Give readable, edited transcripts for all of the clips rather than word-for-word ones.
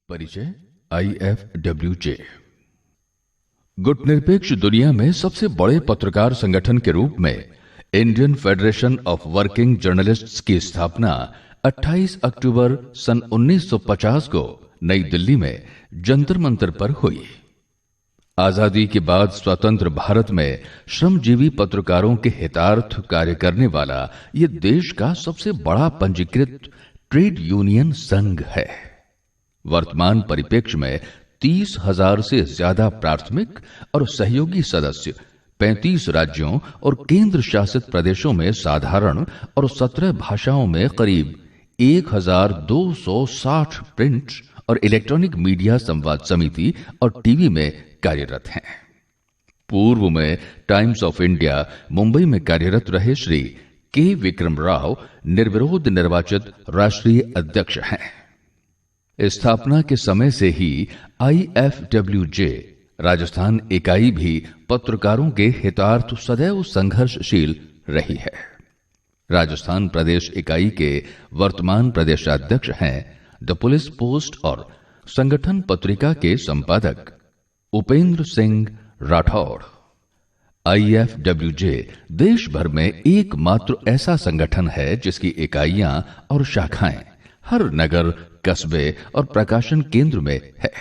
परिचय IFWJ गुटनिरपेक्ष दुनिया में सबसे बड़े पत्रकार संगठन के रूप में Indian federation of working journalists की स्थापना 28 अक्टूबर सन 1950 को नई दिल्ली में जंतर मंतर पर हुई। आजादी के बाद स्वतंत्र भारत में श्रमजीवी पत्रकारों के हितार्थ कार्य करने वाला यह देश का सबसे बड़ा पंजीकृत ट्रेड यूनियन संघ है। वर्तमान परिप्रेक्ष्य में 30,000 से ज्यादा प्राथमिक और सहयोगी सदस्य 35 राज्यों और केंद्र शासित प्रदेशों में साधारण और 17 भाषाओं में करीब 1,260 प्रिंट और इलेक्ट्रॉनिक मीडिया संवाद समिति और टीवी में कार्यरत हैं। पूर्व में टाइम्स ऑफ इंडिया मुंबई में कार्यरत रहे श्री के विक्रम राव निर्विरोध निर्वाचित राष्ट्रीय अध्यक्ष हैं। स्थापना के समय से ही IFWJ राजस्थान इकाई भी पत्रकारों के हितार्थ सदैव संघर्षशील रही है। राजस्थान प्रदेश इकाई के वर्तमान प्रदेशाध्यक्ष हैं द पुलिस पोस्ट और संगठन पत्रिका के संपादक उपेंद्र सिंह राठौड़। IFWJ देश भर में एकमात्र ऐसा संगठन है जिसकी इकाइयां और शाखाएं हर नगर, कस्बे और प्रकाशन केंद्र में है।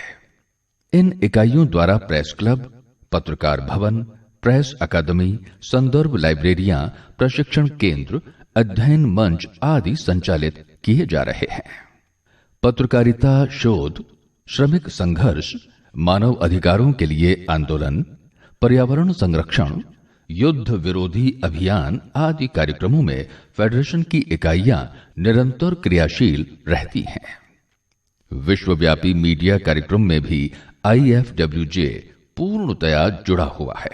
इन इकाइयों द्वारा प्रेस क्लब, पत्रकार भवन, प्रेस अकादमी, संदर्भ लाइब्रेरियां, प्रशिक्षण केंद्र, अध्ययन मंच आदि संचालित किए जा रहे हैं। पत्रकारिता शोध, श्रमिक संघर्ष, मानव अधिकारों के लिए आंदोलन, पर्यावरण संरक्षण, युद्ध विरोधी अभियान आदि कार्यक्रमों में फेडरेशन की इकाइयां निरंतर क्रियाशील रहती हैं। विश्वव्यापी मीडिया कार्यक्रम में भी IFWJ पूर्णतया जुड़ा हुआ है।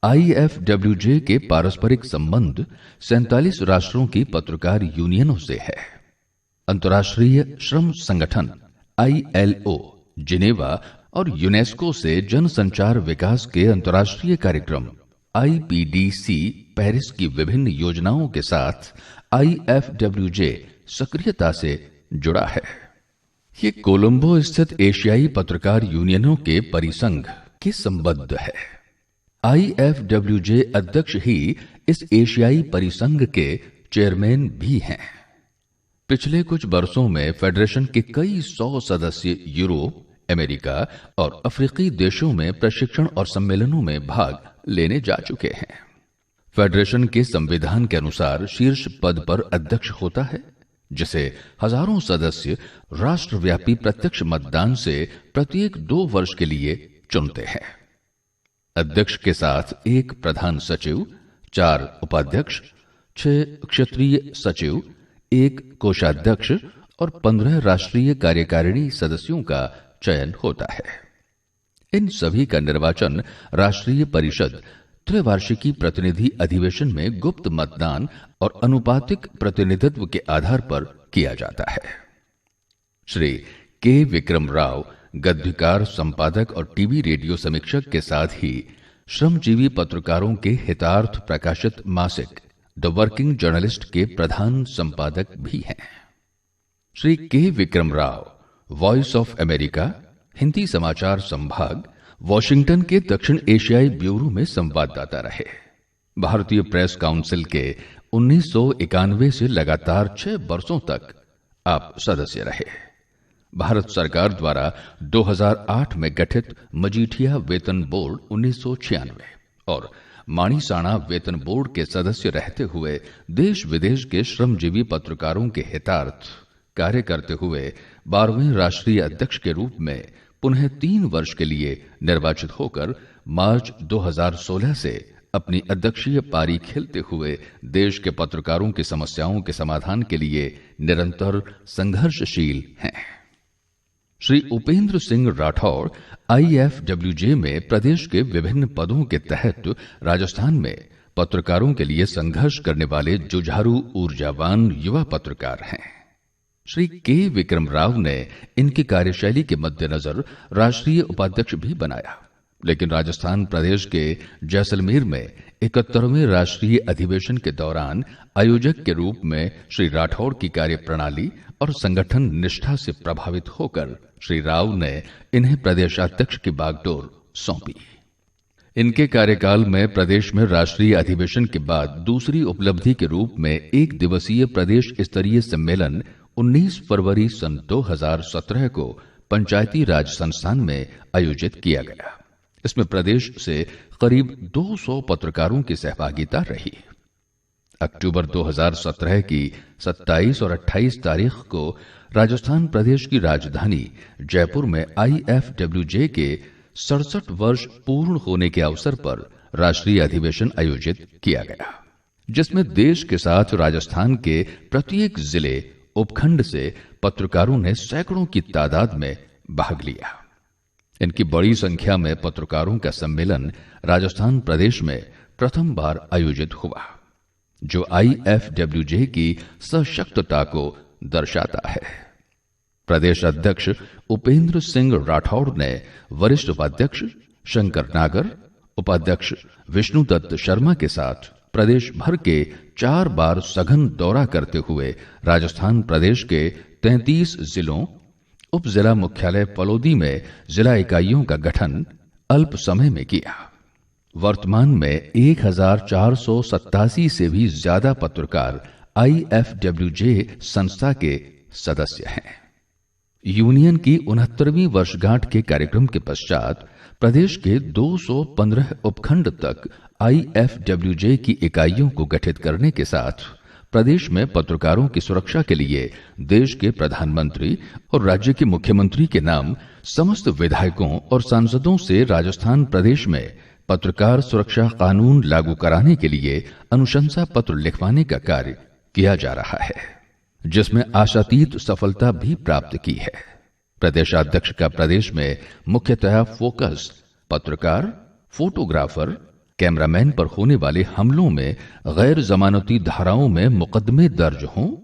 IFWJ के पारस्परिक संबंध 47 राष्ट्रों की पत्रकार यूनियनों से है। अंतर्राष्ट्रीय श्रम संगठन ILO जिनेवा और यूनेस्को से जनसंचार विकास के अंतर्राष्ट्रीय कार्यक्रम IPDC पेरिस की विभिन्न योजनाओं के साथ IFWJ सक्रियता से जुड़ा है। ये कोलंबो स्थित एशियाई पत्रकार यूनियनों के परिसंघ के संबद्ध है। IFWJ अध्यक्ष ही इस एशियाई परिसंघ के चेयरमैन भी हैं। पिछले कुछ वर्षों में फेडरेशन के कई 100 सदस्य यूरोप, अमेरिका और अफ्रीकी देशों में प्रशिक्षण और सम्मेलनों में भाग लेने जा चुके हैं। फेडरेशन के संविधान के अनुसार शीर्ष पद पर अध्यक्ष होता है, जिसे हजारों सदस्य राष्ट्रव्यापी प्रत्यक्ष मतदान से प्रत्येक 2 वर्ष के लिए चुनते हैं। अध्यक्ष के साथ एक प्रधान सचिव, 4 उपाध्यक्ष, 6 क्षेत्रीय सचिव, 1 कोषाध्यक्ष और 15 राष्ट्रीय कार्यकारिणी सदस्यों का चयन होता है। इन सभी का निर्वाचन राष्ट्रीय परिषद त्रिवार्षिकी प्रतिनिधि अधिवेशन में गुप्त मतदान और अनुपातिक प्रतिनिधित्व के आधार पर किया जाता है। श्री के विक्रम राव गद्यकार, संपादक और टीवी रेडियो समीक्षक के साथ ही श्रमजीवी पत्रकारों के हितार्थ प्रकाशित मासिक द वर्किंग जर्नलिस्ट के प्रधान संपादक भी हैं। श्री के Vikram Rao voice of America Hindi समाचार संभाग वॉशिंगटन के दक्षिण एशियाई ब्यूरो में संवाददाता रहे। भारतीय प्रेस काउंसिल के 1991 से लगातार 6 वर्षों तक आप सदस्य रहे। भारत सरकार द्वारा 2008 में गठित मजीठिया वेतन बोर्ड 1996 और माणिसाणा वेतन बोर्ड के सदस्य रहते हुए देश विदेश के श्रमजीवी पत्रकारों के हितार्थ कार्य करते हुए 12वें राष्ट्रीय अध्यक्ष के रूप में पुनः 3 वर्ष के लिए निर्वाचित होकर मार्च 2016 से अपनी अध्यक्षीय पारी खेलते हुए देश के पत्रकारों की समस्याओं के समाधान के लिए निरंतर संघर्षशील हैं। श्री उपेंद्र सिंह राठौड़ IFWJ में प्रदेश के विभिन्न पदों के तहत राजस्थान में पत्रकारों के लिए संघर्ष करने वाले जुझारू ऊर्जावान युवा पत्रकार हैं। श्री के विक्रम राव ने इनकी कार्यशैली के मद्देनजर राष्ट्रीय उपाध्यक्ष भी बनाया। लेकिन राजस्थान प्रदेश के जैसलमेर में 71वें राष्ट्रीय अधिवेशन के दौरान आयोजक के रूप में श्री राठौड़ की कार्यप्रणाली और संगठन निष्ठा से प्रभावित होकर श्री राव ने इन्हें प्रदेशाध्यक्ष की बागडोर सौंपी। इनके कार्यकाल में प्रदेश में राष्ट्रीय अधिवेशन के बाद दूसरी उपलब्धि के रूप में एक दिवसीय प्रदेश स्तरीय सम्मेलन 19 फरवरी सन 2017 को पंचायती राज संस्थान में आयोजित किया गया। इसमें प्रदेश से करीब 200 पत्रकारों की सहभागिता रही। अक्टूबर 2017 की 27 और 28 तारीख को राजस्थान प्रदेश की राजधानी जयपुर में IFWJ के 67 वर्ष पूर्ण होने के अवसर पर राष्ट्रीय अधिवेशन आयोजित किया गया, जिसमें देश के साथ राजस्थान के प्रत्येक जिले उपखंड से पत्रकारों ने सैकड़ों की तादाद में भाग लिया। इनकी बड़ी संख्या में पत्रकारों का सम्मेलन राजस्थान प्रदेश में प्रथम बार आयोजित हुआ, जो IFWJ की सशक्तता को दर्शाता है। प्रदेश अध्यक्ष उपेंद्र सिंह राठौड़ ने वरिष्ठ उपाध्यक्ष शंकर नागर, उपाध्यक्ष विष्णुदत्त शर्मा के साथ प्रदेश भर के 4 बार सघन दौरा करते हुए राजस्थान प्रदेश के 33 जिलों, उप जिला मुख्यालय पलौदी में जिला इकाइयों का गठन अल्प समय में किया। वर्तमान में 1487 से भी ज्यादा पत्रकार IFWJ संस्था के सदस्य हैं। यूनियन की 69वीं वर्षगांठ के कार्यक्रम के पश्चात प्रदेश के 215 उपखंड तक IFWJ की इकाइयों को गठित करने के साथ प्रदेश में पत्रकारों की सुरक्षा के लिए देश के प्रधानमंत्री और राज्य के मुख्यमंत्री के नाम समस्त विधायकों और सांसदों से राजस्थान प्रदेश में पत्रकार सुरक्षा कानून लागू कराने के लिए अनुशंसा पत्र लिखवाने का कार्य किया जा रहा है, जिसमें आशातीत सफलता भी प्राप्त की है। प्रदेशाध्यक्ष का प्रदेश में मुख्यतः फोकस पत्रकार, फोटोग्राफर, कैमरामैन पर होने वाले हमलों में गैर जमानती धाराओं में मुकदमे दर्ज हों,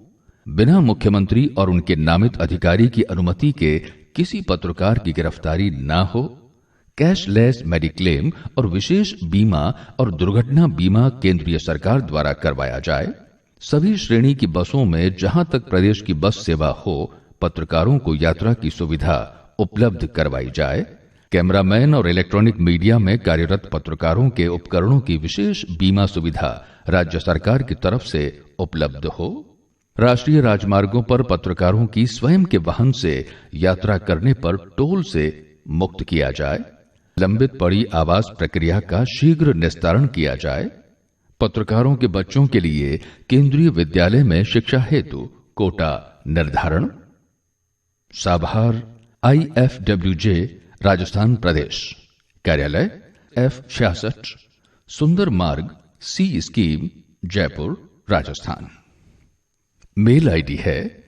बिना मुख्यमंत्री और उनके नामित अधिकारी की अनुमति के किसी पत्रकार की गिरफ्तारी ना हो, कैशलेस मेडिक्लेम और विशेष बीमा और दुर्घटना बीमा केंद्रीय सरकार द्वारा करवाया जाए, सभी श्रेणी की बसों में जहां तक प्रदेश की बस सेवा हो पत्रकारों को यात्रा की सुविधा उपलब्ध करवाई जाए, कैमरामैन और इलेक्ट्रॉनिक मीडिया में कार्यरत पत्रकारों के उपकरणों की विशेष बीमा सुविधा राज्य सरकार की तरफ से उपलब्ध हो, राष्ट्रीय राजमार्गों पर पत्रकारों की स्वयं के वाहन से यात्रा करने पर टोल से मुक्त किया जाए, लंबित पड़ी आवास प्रक्रिया का शीघ्र निस्तारण किया जाए, पत्रकारों के बच्चों के लिए केंद्रीय विद्यालय में शिक्षा हेतु कोटा निर्धारण, साभार IFWJ राजस्थान प्रदेश कार्यालय F66 Sundar Marg C scheme Jaipur Rajasthan. Mail ID है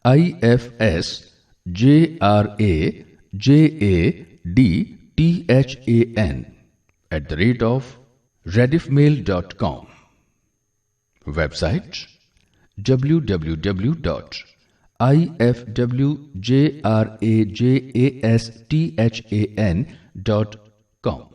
ifsjradtan@rediffmail.com। Website www.ifwjradastan.com।